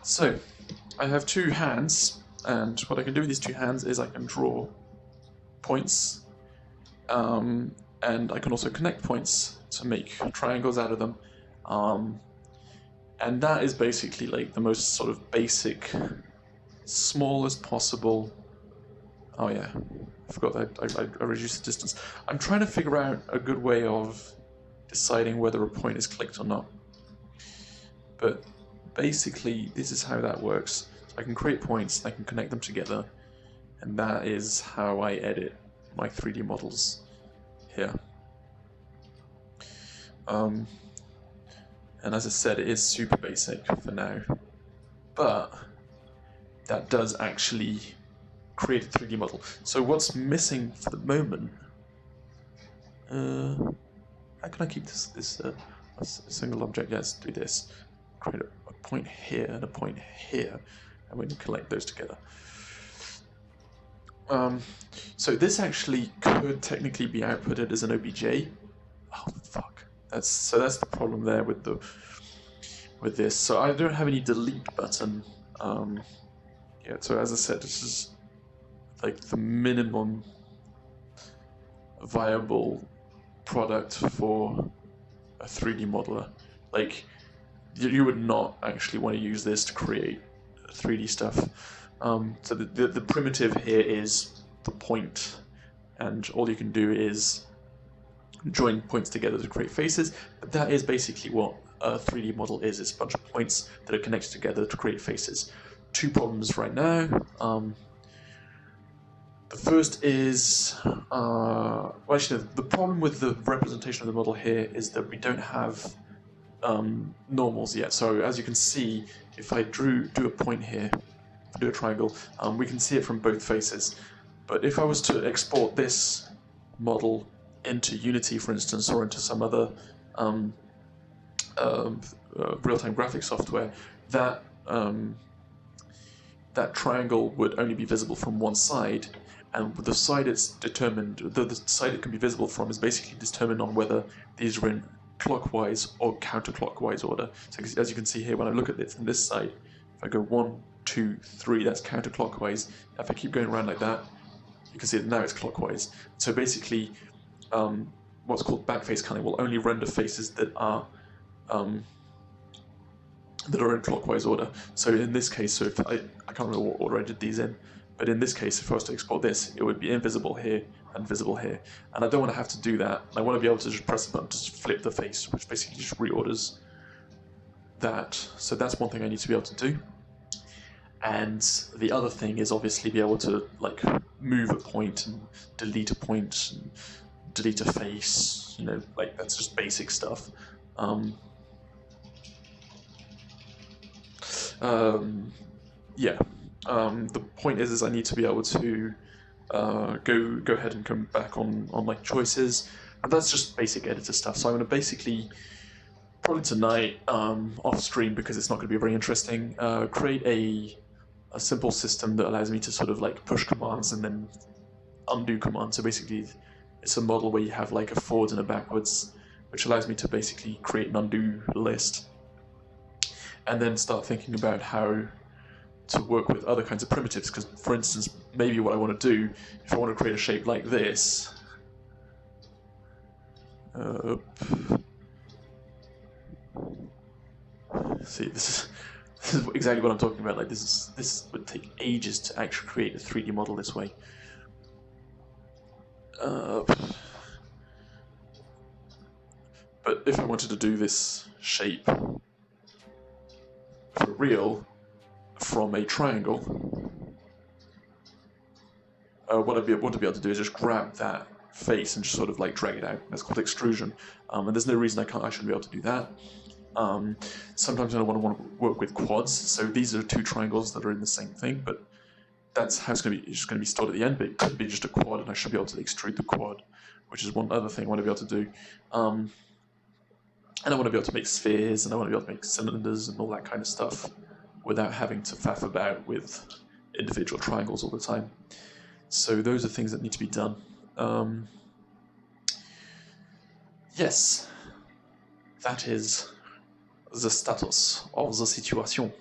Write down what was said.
So, I have two hands, and what I can do with these two hands is I can draw points, and I can also connect points to make triangles out of them. And that is basically like the most sort of basic, smallest possible. Oh yeah, I forgot that I reduced the distance. I'm trying to figure out a good way of deciding whether a point is clicked or not. But basically, this is how that works. So I can create points, I can connect them together, and that is how I edit my 3D models here. And as I said, it is super basic for now, but that does actually create a 3D model. So what's missing for the moment? How can I keep this a single object? Let's do this. Create a point here and a point here, and we can collect those together. So this actually could technically be outputted as an OBJ. Oh fuck! That's the problem there with this. So I don't have any delete button. Yeah. So as I said, this is like the minimum viable product for a 3D modeler. Like, you would not actually want to use this to create 3D stuff. So the primitive here is the point, and all you can do is join points together to create faces, but that is basically what a 3D model is. It's a bunch of points that are connected together to create faces. Two problems right now. The first is, well, actually, the problem with the representation of the model here is that we don't have normals yet. So as you can see, if I do a point here, do a triangle, we can see it from both faces. But if I was to export this model into Unity, for instance, or into some other real-time graphics software, that triangle would only be visible from one side, and the side it's determined, the side it can be visible from is basically determined on whether these are in clockwise or counterclockwise order. So as you can see here, when I look at it from this side, if I go 1, 2, 3, that's counterclockwise. If I keep going around like that, you can see that now it's clockwise. So basically, what's called backface scanning will only render faces that are in clockwise order. So in this case, so if I can't remember what order I did these in, but in this case, if I was to export this, it would be invisible here and visible here. And I don't want to have to do that. I want to be able to just press the button to just flip the face, which basically just reorders that. So that's one thing I need to be able to do. And the other thing is obviously be able to like move a point and delete a point and delete a face, you know, like that's just basic stuff. Yeah. The point is I need to be able to go ahead and come back on my choices, and that's just basic editor stuff. So I'm going to basically, probably tonight, off stream, because it's not going to be very interesting, create a simple system that allows me to sort of like push commands and then undo commands. So basically it's a model where you have like a forwards and a backwards, which allows me to basically create an undo list and then start thinking about how to work with other kinds of primitives. Because for instance, maybe what I want to do, if I want to create a shape like this, see, this is exactly what I'm talking about. Like this would take ages to actually create a 3D model this way. But if I wanted to do this shape for real from a triangle, what I'd want to be able to do is just grab that face and just sort of like drag it out. That's called extrusion, and there's no reason I shouldn't be able to do that. Sometimes I want to work with quads, so these are two triangles that are in the same thing, but that's how it's going to be. It's just going to be stored at the end, but it could be just a quad, and I should be able to extrude the quad, which is one other thing I want to be able to do. And I want to be able to make spheres, and I want to be able to make cylinders and all that kind of stuff without having to faff about with individual triangles all the time. So those are things that need to be done. Yes, that is the status of the situation.